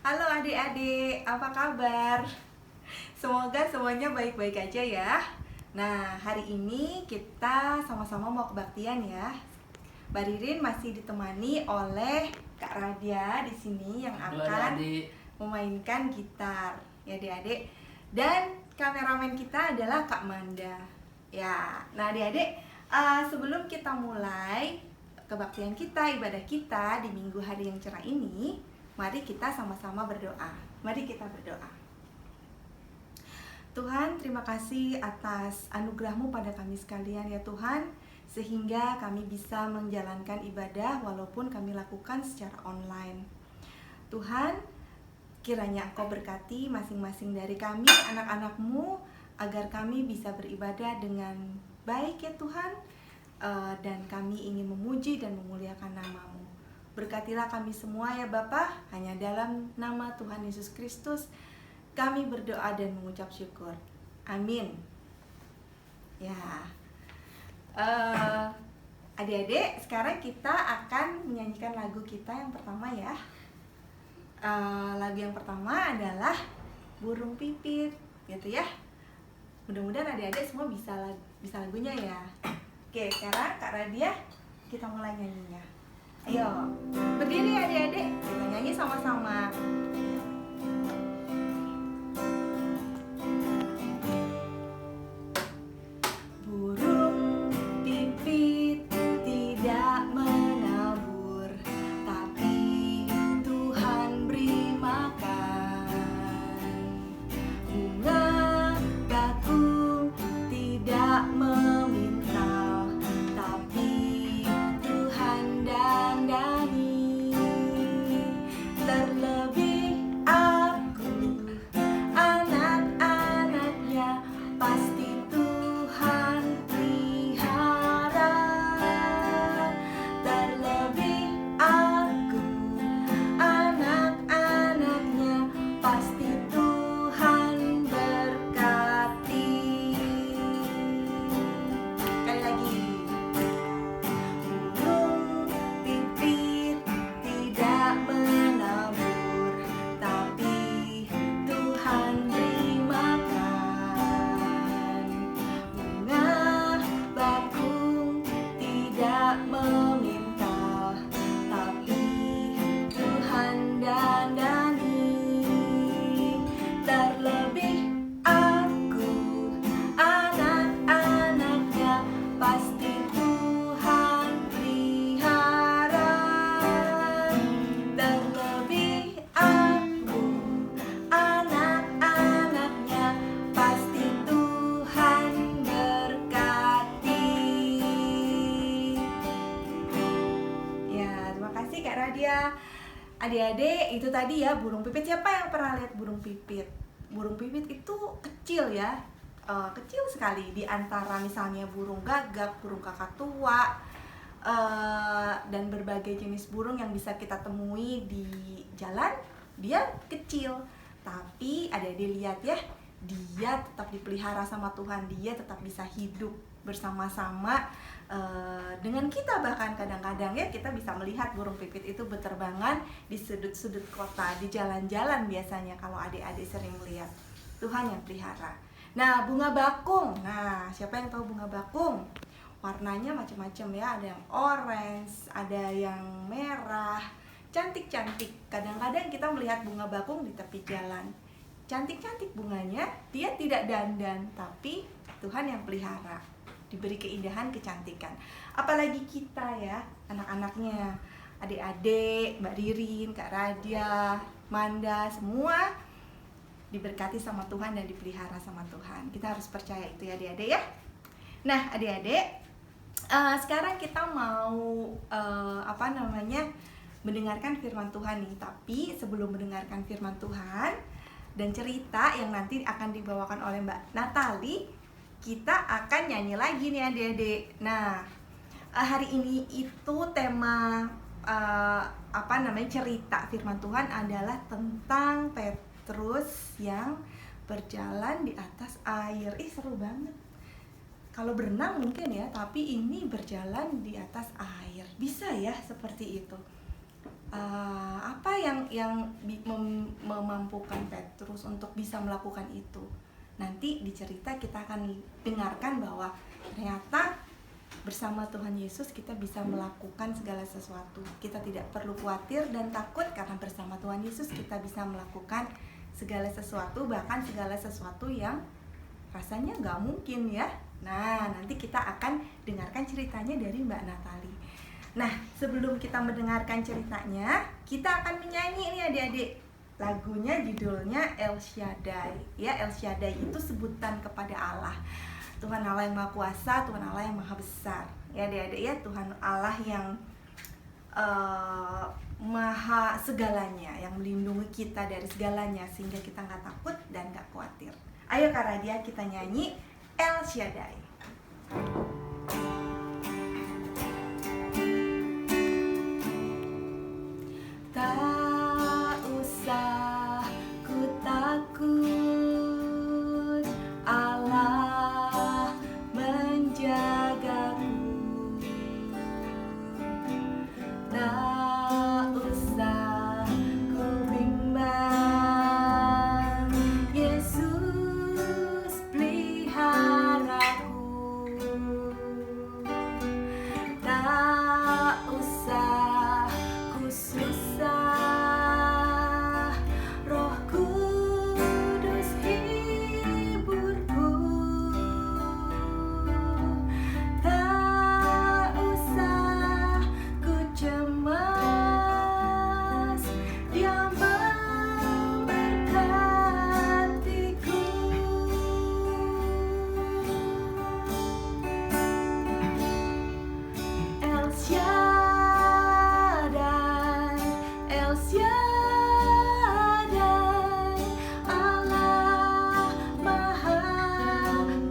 Halo adik-adik, apa kabar? Semoga semuanya baik-baik aja ya. Nah, hari ini kita sama-sama mau kebaktian ya. Mbak Ririn masih ditemani oleh Kak Radia di sini yang Halo akan adik-adik. memainkan gitar ya adik-adik. Dan kameramen kita adalah Kak Manda. Ya, nah adik-adik, sebelum kita mulai kebaktian kita, ibadah kita di minggu hari yang cerah ini, mari kita sama-sama berdoa. Mari kita berdoa. Tuhan, terima kasih atas anugerah-Mu pada kami sekalian ya Tuhan, sehingga kami bisa menjalankan ibadah walaupun kami lakukan secara online. Tuhan, kiranya Engkau berkati masing-masing dari kami, anak-anak-Mu, agar kami bisa beribadah dengan baik ya Tuhan, dan kami ingin memuji dan memuliakan nama-Mu. Berkatilah kami semua ya Bapa, hanya dalam nama Tuhan Yesus Kristus kami berdoa dan mengucap syukur. Amin. Ya, adik-adik, sekarang kita akan menyanyikan lagu kita yang pertama ya. Lagu yang pertama adalah Burung Pipit, gitu ya. Mudah-mudahan adik-adik semua bisa lagunya ya. Oke, sekarang Kak Radia, kita mulai nyanyinya. Ayo, berdiri adik-adik, kita nyanyi sama-sama. Burung pipit tidak menabur, tapi Tuhan beri makan. Bunga bakung tidak memintal, tapi Tuhan dandani. Terlebih aku, anak-anaknya, pasti Tuhan pelihara. Terlebih aku, anak-anaknya, pasti Tuhan berkati. Sekali lagi. Burung pipit tidak menabur, tapi Tuhan beri makan. Bunga bakung tidak memintal, tapi Tuhan dandani. Terlebih aku, anak-anaknya, pasti Tuhan pelihara. Terlebih aku, anak-anaknya, pasti Tuhan berkati. Ya, terima kasih Kak Radia. Adik-adik, itu tadi ya burung pipit. Siapa yang pernah lihat burung pipit? Burung pipit itu kecil ya, kecil sekali di antara misalnya burung gagak, burung kakak tua, dan berbagai jenis burung yang bisa kita temui di jalan. Dia kecil, tapi adik-adik lihat ya, dia tetap dipelihara sama Tuhan. Dia tetap bisa hidup bersama-sama dengan kita. Bahkan kadang-kadang ya kita bisa melihat burung pipit itu berterbangan di sudut-sudut kota, di jalan-jalan biasanya kalau adik-adik sering lihat. Tuhan yang pelihara. Nah, bunga bakung. Nah, siapa yang tahu bunga bakung? Warnanya macam-macam ya, ada yang orange, ada yang merah, cantik-cantik. Kadang-kadang kita melihat bunga bakung di tepi jalan. Cantik-cantik bunganya, dia tidak dandan, tapi Tuhan yang pelihara. Diberi keindahan, kecantikan. Apalagi kita ya, anak-anaknya, adik-adik, Mbak Ririn, Kak Radia, Manda, semua diberkati sama Tuhan dan dipelihara sama Tuhan. Kita harus percaya itu ya adik-adik ya. Nah adik-adik, sekarang kita mau mendengarkan firman Tuhan nih. Tapi sebelum mendengarkan firman Tuhan dan cerita yang nanti akan dibawakan oleh Mbak Natali, kita akan nyanyi lagi nih adik-adik. Nah, hari ini itu tema cerita firman Tuhan adalah tentang Petrus yang berjalan di atas air. Seru banget. Kalau berenang mungkin ya, tapi ini berjalan di atas air. Bisa ya seperti itu. apa yang memampukan Petrus untuk bisa melakukan itu. Nanti di cerita kita akan dengarkan bahwa ternyata bersama Tuhan Yesus kita bisa melakukan segala sesuatu. Kita tidak perlu khawatir dan takut, karena bersama Tuhan Yesus kita bisa melakukan segala sesuatu, bahkan segala sesuatu yang rasanya nggak mungkin ya. Nah, nanti kita akan dengarkan ceritanya dari Mbak Natali. Nah, sebelum kita mendengarkan ceritanya, kita akan menyanyi nih adik-adik. Lagunya judulnya El Shaddai. Ya, El Shaddai itu sebutan kepada Allah. Tuhan Allah yang Maha Kuasa, Tuhan Allah yang Maha Besar. Ya adik-adik ya, Tuhan Allah yang Maha segalanya, yang melindungi kita dari segalanya, sehingga kita nggak takut dan nggak khawatir. Ayo Kak Radia, kita nyanyi El Shaddai. Tak usah ku takut, Allah menjagaku. Tak usah ku bimbang, Yesus peliharaku. Tak usah ku susah, Roh Kudus hiburku. Tak usah ku cemas, Dia memberkatiku. El Shaddai, El Shaddai, Allah Maha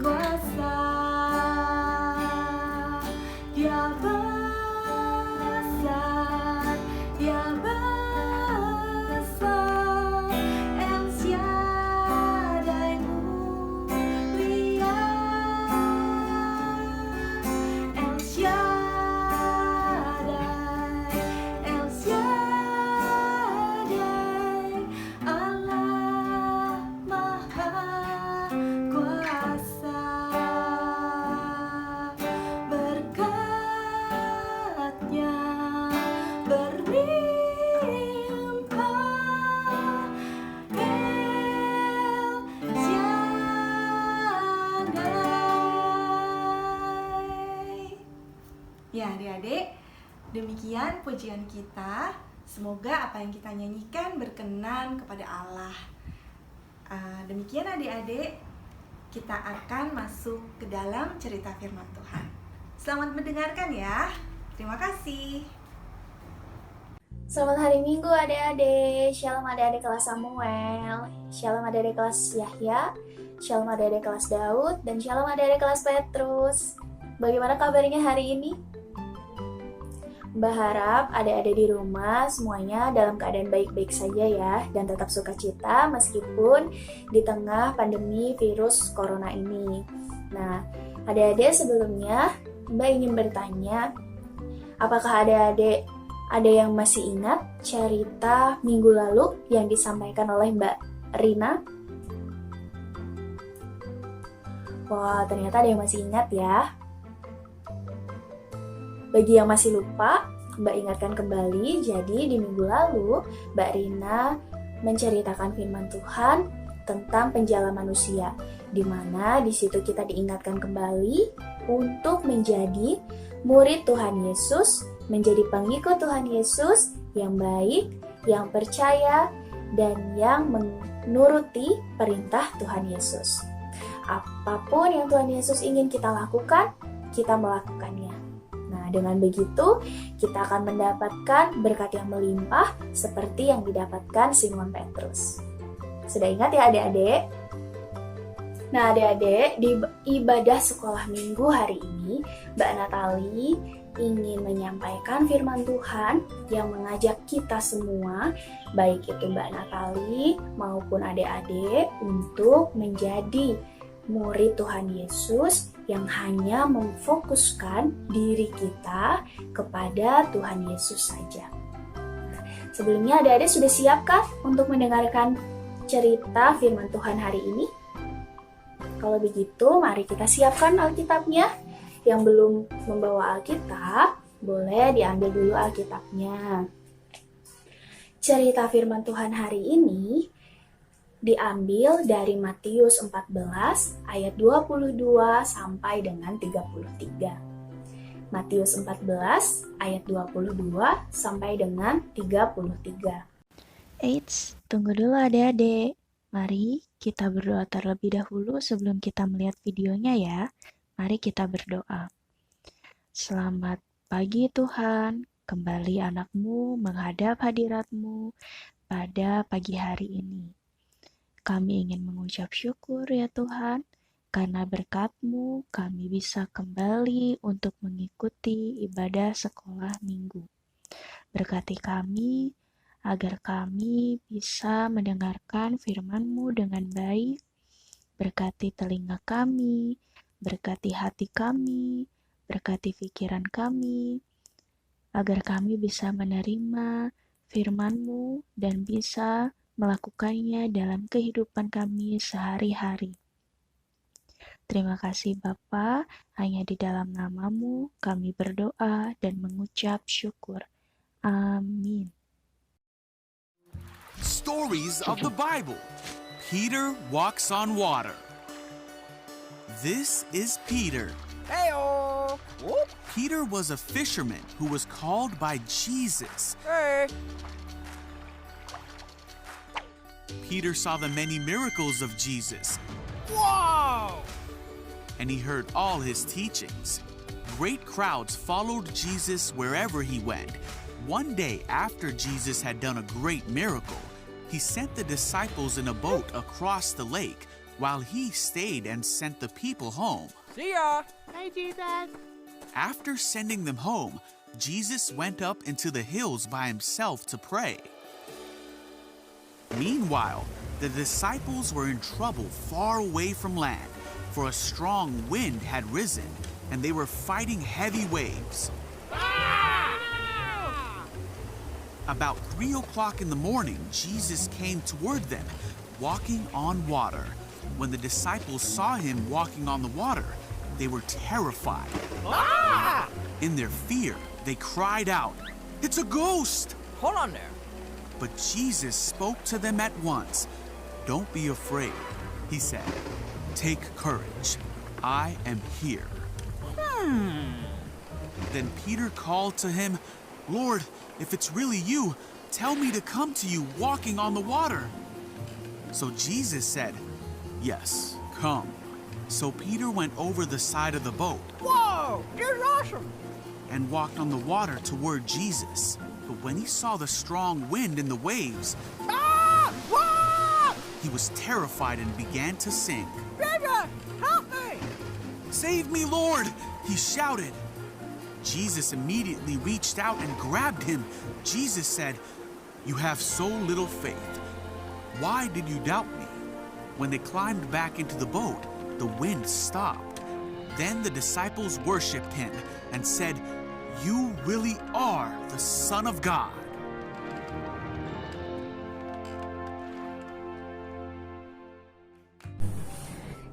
Kuasa. Dia besar, Dia besar, El Shaddai mulia. El Shaddai, El Shaddai, Allah Maha Kuasa. Berkat-Nya berlimpah, El Shaddai. Ya adik-adik, demikian pujian kita. Semoga apa yang kita nyanyikan berkenan kepada Allah. Demikian adik-adik, kita akan masuk ke dalam cerita firman Tuhan. Selamat mendengarkan ya. Terima kasih. Selamat hari Minggu adik-adik. Shalom adik-adik kelas Samuel, Shalom adik-adik kelas Yahya, Shalom adik-adik kelas Daud, dan Shalom adik-adik kelas Petrus. Bagaimana kabarnya hari ini? Mbak harap adik-adik di rumah semuanya dalam keadaan baik-baik saja ya, dan tetap sukacita meskipun di tengah pandemi virus corona ini. Nah, adik-adik sebelumnya Mbak ingin bertanya, apakah adik-adik ada yang masih ingat cerita minggu lalu yang disampaikan oleh Mbak Rina? Wah, ternyata ada yang masih ingat ya. Bagi yang masih lupa, Mbak ingatkan kembali, jadi di minggu lalu Mbak Rina menceritakan firman Tuhan tentang penjala manusia, di mana di situ kita diingatkan kembali untuk menjadi murid Tuhan Yesus, menjadi pengikut Tuhan Yesus yang baik, yang percaya, dan yang menuruti perintah Tuhan Yesus. Apapun yang Tuhan Yesus ingin kita lakukan, kita melakukannya. Nah, dengan begitu, kita akan mendapatkan berkat yang melimpah seperti yang didapatkan Simon Petrus. Sudah ingat ya adik-adik? Nah adik-adik, di ibadah sekolah minggu hari ini, Mbak Natali ingin menyampaikan firman Tuhan yang mengajak kita semua, baik itu Mbak Natali maupun adik-adik, untuk menjadi murid Tuhan Yesus yang hanya memfokuskan diri kita kepada Tuhan Yesus saja. Sebelumnya adik-adik sudah siapkah untuk mendengarkan cerita firman Tuhan hari ini? Kalau begitu, mari kita siapkan Alkitabnya. Yang belum membawa Alkitab, boleh diambil dulu Alkitabnya. Cerita firman Tuhan hari ini diambil dari Matius 14 ayat 22 sampai dengan 33. Matius 14 ayat 22 sampai dengan 33. Eits, tunggu dulu adik-adik. Mari kita berdoa terlebih dahulu sebelum kita melihat videonya ya. Mari kita berdoa. Selamat pagi Tuhan, kembali anakmu menghadap hadirat-Mu pada pagi hari ini. Kami ingin mengucap syukur ya Tuhan, karena berkat-Mu kami bisa kembali untuk mengikuti ibadah sekolah minggu. Berkati kami, agar kami bisa mendengarkan firman-Mu dengan baik. Berkati telinga kami, berkati hati kami, berkati pikiran kami, agar kami bisa menerima firman-Mu dan bisa melakukannya dalam kehidupan kami sehari-hari. Terima kasih Bapa, hanya di dalam nama-Mu kami berdoa dan mengucap syukur. Amin. Stories of the Bible. Peter walks on water. This is Peter. Hey-o! Whoop! Peter was a fisherman who was called by Jesus. Hey! Peter saw the many miracles of Jesus, Whoa! and he heard all his teachings. Great crowds followed Jesus wherever he went. One day after Jesus had done a great miracle, he sent the disciples in a boat across the lake while he stayed and sent the people home. See ya! Hey, Jesus! After sending them home, Jesus went up into the hills by himself to pray. Meanwhile, the disciples were in trouble far away from land, for a strong wind had risen, and they were fighting heavy waves. About 3 o'clock in the morning, Jesus came toward them, walking on water. When the disciples saw him walking on the water, they were terrified. In their fear, they cried out, "It's a ghost!" Hold on there. But Jesus spoke to them at once. "Don't be afraid," he said. "Take courage. I am here." Then Peter called to him, "Lord, if it's really you, tell me to come to you walking on the water." So Jesus said, "Yes, come." So Peter went over the side of the boat Whoa! This is awesome! and walked on the water toward Jesus. But when he saw the strong wind and the waves, Whoa! he was terrified and began to sink. Jesus! Help me! "Save me, Lord!" he shouted. Jesus immediately reached out and grabbed him. Jesus said, "You have so little faith. Why did you doubt me?" When they climbed back into the boat, the wind stopped. Then the disciples worshipped him and said, "You really are the Son of God."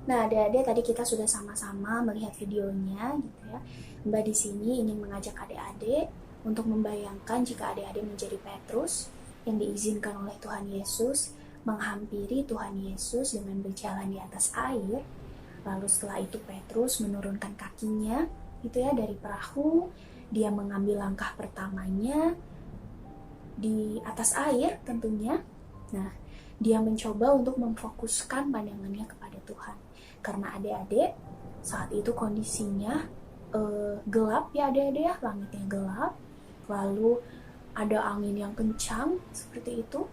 Nah, adik-adik tadi kita sudah sama-sama melihat videonya gitu ya. Mbak di sini ingin mengajak adik-adik untuk membayangkan jika adik-adik menjadi Petrus yang diizinkan oleh Tuhan Yesus menghampiri Tuhan Yesus dengan berjalan di atas air. Lalu setelah itu Petrus menurunkan kakinya gitu ya dari perahu, dia mengambil langkah pertamanya di atas air tentunya. Nah, dia mencoba untuk memfokuskan pandangannya kepada Tuhan. Karena adik-adik saat itu kondisinya gelap ya adik-adik ya, langitnya gelap, lalu ada angin yang kencang seperti itu.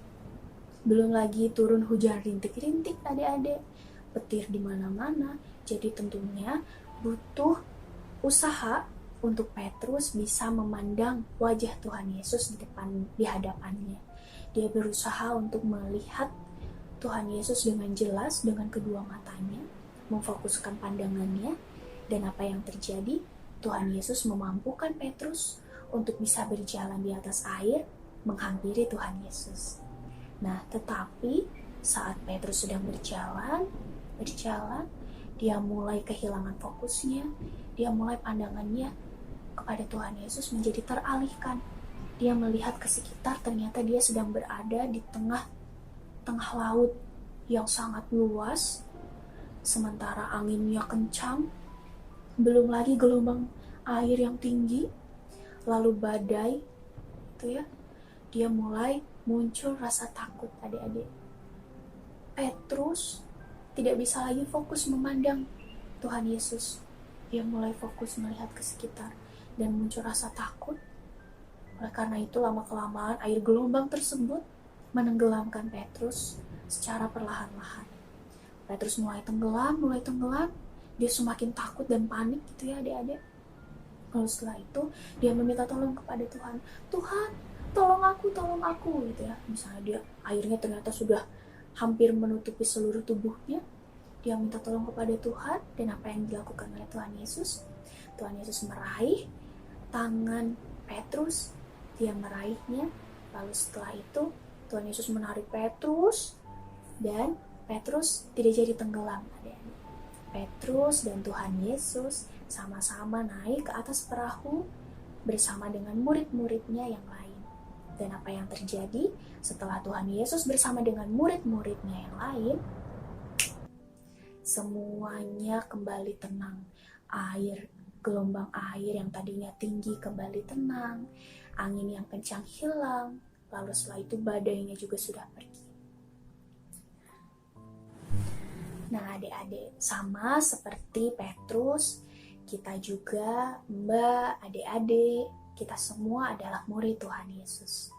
Belum lagi turun hujan rintik-rintik adik-adik, petir di mana-mana. Jadi tentunya butuh usaha untuk Petrus bisa memandang wajah Tuhan Yesus di hadapannya. Dia berusaha untuk melihat Tuhan Yesus dengan jelas dengan kedua matanya, memfokuskan pandangannya, dan apa yang terjadi? Tuhan Yesus memampukan Petrus untuk bisa berjalan di atas air menghampiri Tuhan Yesus. Nah, tetapi saat Petrus sedang berjalan, dia mulai kehilangan fokusnya, dia mulai pandangannya kepada Tuhan Yesus menjadi teralihkan. Dia melihat ke sekitar, ternyata dia sedang berada di tengah laut yang sangat luas, sementara anginnya kencang, belum lagi gelombang air yang tinggi, lalu badai, itu ya. Dia mulai muncul rasa takut, adik-adik. Petrus tidak bisa lagi fokus memandang Tuhan Yesus. Dia mulai fokus melihat ke sekitar dan muncul rasa takut. Oleh karena itu, lama-kelamaan air gelombang tersebut menenggelamkan Petrus secara perlahan-lahan. Petrus mulai tenggelam, dia semakin takut dan panik gitu ya adik-adik. Lalu setelah itu dia meminta tolong kepada Tuhan. Tuhan, tolong aku gitu ya. Misalnya dia airnya ternyata sudah hampir menutupi seluruh tubuhnya. Dia minta tolong kepada Tuhan, dan apa yang dilakukan oleh Tuhan Yesus? Tuhan Yesus meraih tangan Petrus, dia meraihnya. Lalu setelah itu Tuhan Yesus menarik Petrus, dan Petrus tidak jadi tenggelam. Petrus dan Tuhan Yesus sama-sama naik ke atas perahu bersama dengan murid-muridnya yang lain. Dan apa yang terjadi setelah Tuhan Yesus bersama dengan murid-muridnya yang lain? Semuanya kembali tenang. Gelombang air yang tadinya tinggi kembali tenang. Angin yang kencang hilang. Lalu setelah itu badainya juga sudah pergi. Nah, adik-adik, sama seperti Petrus, kita juga, adik-adik, kita semua adalah murid Tuhan Yesus.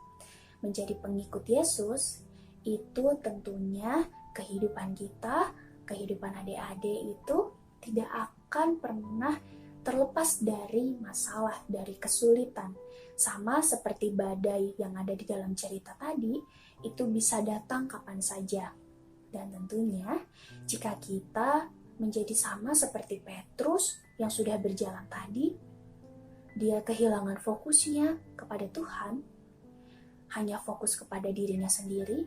Menjadi pengikut Yesus, itu tentunya kehidupan kita, kehidupan adik-adik itu tidak akan pernah terlepas dari masalah, dari kesulitan. Sama seperti badai yang ada di dalam cerita tadi, itu bisa datang kapan saja. Dan tentunya, jika kita menjadi sama seperti Petrus yang sudah berjalan tadi, dia kehilangan fokusnya kepada Tuhan, hanya fokus kepada dirinya sendiri,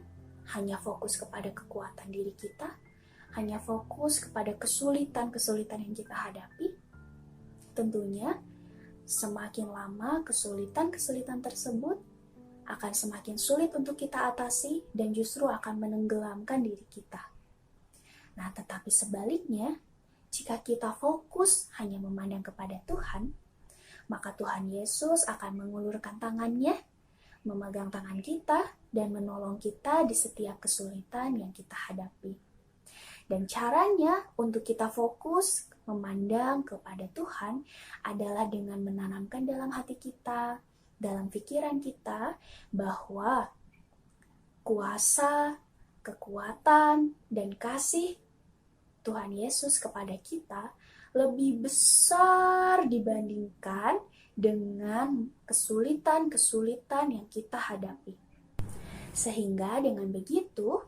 hanya fokus kepada kekuatan diri kita, hanya fokus kepada kesulitan-kesulitan yang kita hadapi. Tentunya, semakin lama kesulitan-kesulitan tersebut akan semakin sulit untuk kita atasi dan justru akan menenggelamkan diri kita. Nah, tetapi sebaliknya, jika kita fokus hanya memandang kepada Tuhan, maka Tuhan Yesus akan mengulurkan tangannya, memegang tangan kita, dan menolong kita di setiap kesulitan yang kita hadapi. Dan caranya untuk kita fokus memandang kepada Tuhan adalah dengan menanamkan dalam hati kita, dalam pikiran kita, bahwa kuasa, kekuatan, dan kasih Tuhan Yesus kepada kita lebih besar dibandingkan dengan kesulitan-kesulitan yang kita hadapi. Sehingga dengan begitu,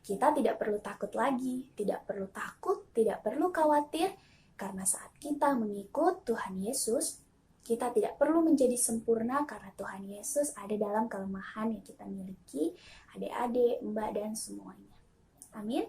kita tidak perlu takut lagi, tidak perlu khawatir, karena saat kita mengikut Tuhan Yesus, kita tidak perlu menjadi sempurna karena Tuhan Yesus ada dalam kelemahan yang kita miliki, adik-adik, mbak, dan semuanya. Amin.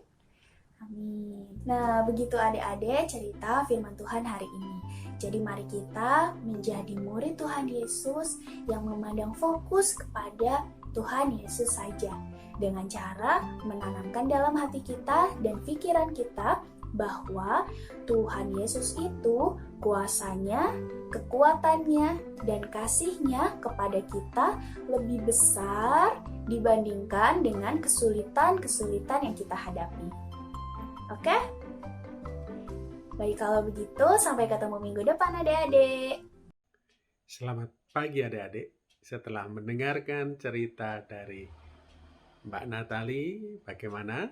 Amin. Nah, begitu adik-adik cerita firman Tuhan hari ini. Jadi mari kita menjadi murid Tuhan Yesus yang memandang fokus kepada Tuhan Yesus saja, dengan cara menanamkan dalam hati kita dan pikiran kita bahwa Tuhan Yesus itu kuasanya, kekuatannya, dan kasihnya kepada kita lebih besar dibandingkan dengan kesulitan-kesulitan yang kita hadapi. Oke? Baik, kalau begitu sampai ketemu minggu depan adik-adik. Selamat pagi adik-adik. Setelah mendengarkan cerita dari Mbak Natali, bagaimana?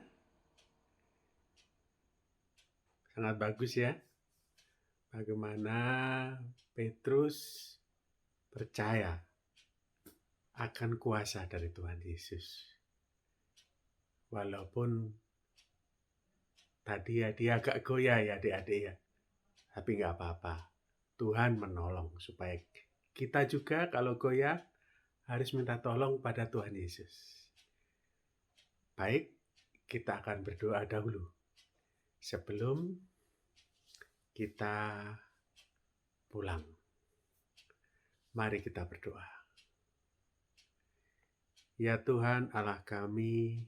Sangat bagus ya. Bagaimana Petrus percaya akan kuasa dari Tuhan Yesus. Walaupun tadi ya dia agak goyah ya adik-adik ya. Tapi nggak apa-apa. Tuhan menolong supaya kita juga kalau goyah harus minta tolong pada Tuhan Yesus. Baik, kita akan berdoa dahulu sebelum kita pulang. Mari kita berdoa. Ya Tuhan Allah kami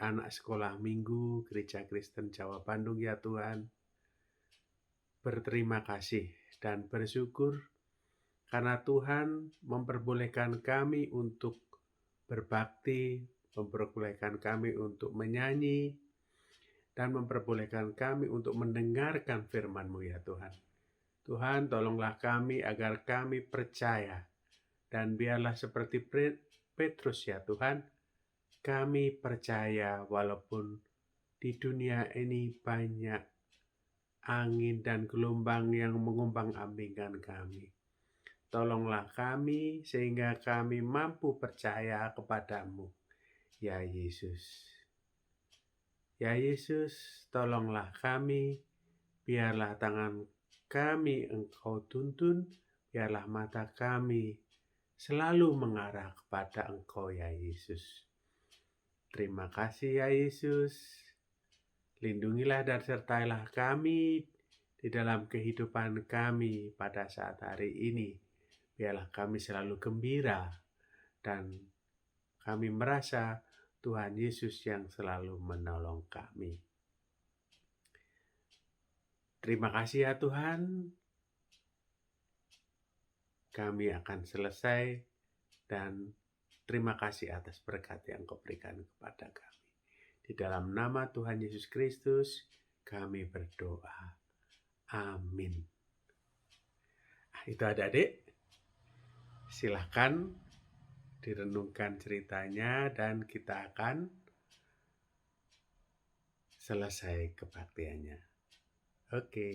anak sekolah minggu Gereja Kristen Jawa Bandung ya Tuhan, berterima kasih dan bersyukur karena Tuhan memperbolehkan kami untuk berbakti, memperbolehkan kami untuk menyanyi, dan memperbolehkan kami untuk mendengarkan firman-Mu ya Tuhan. Tuhan, tolonglah kami agar kami percaya, dan biarlah seperti Petrus ya Tuhan, kami percaya walaupun di dunia ini banyak angin dan gelombang yang mengumbang-ambingkan kami. Tolonglah kami sehingga kami mampu percaya kepadamu, ya Yesus. Ya Yesus, tolonglah kami, biarlah tangan kami Engkau tuntun, biarlah mata kami selalu mengarah kepada Engkau, ya Yesus. Terima kasih, ya Yesus. Lindungilah dan sertailah kami di dalam kehidupan kami pada saat hari ini. Biarlah kami selalu gembira dan kami merasa Tuhan Yesus yang selalu menolong kami. Terima kasih ya Tuhan. Kami akan selesai dan terima kasih atas berkat yang Kau berikan kepada kami. Di dalam nama Tuhan Yesus Kristus kami berdoa. Amin. Itu adik-adik. Silahkan direnungkan ceritanya dan kita akan selesai kebaktiannya. Oke.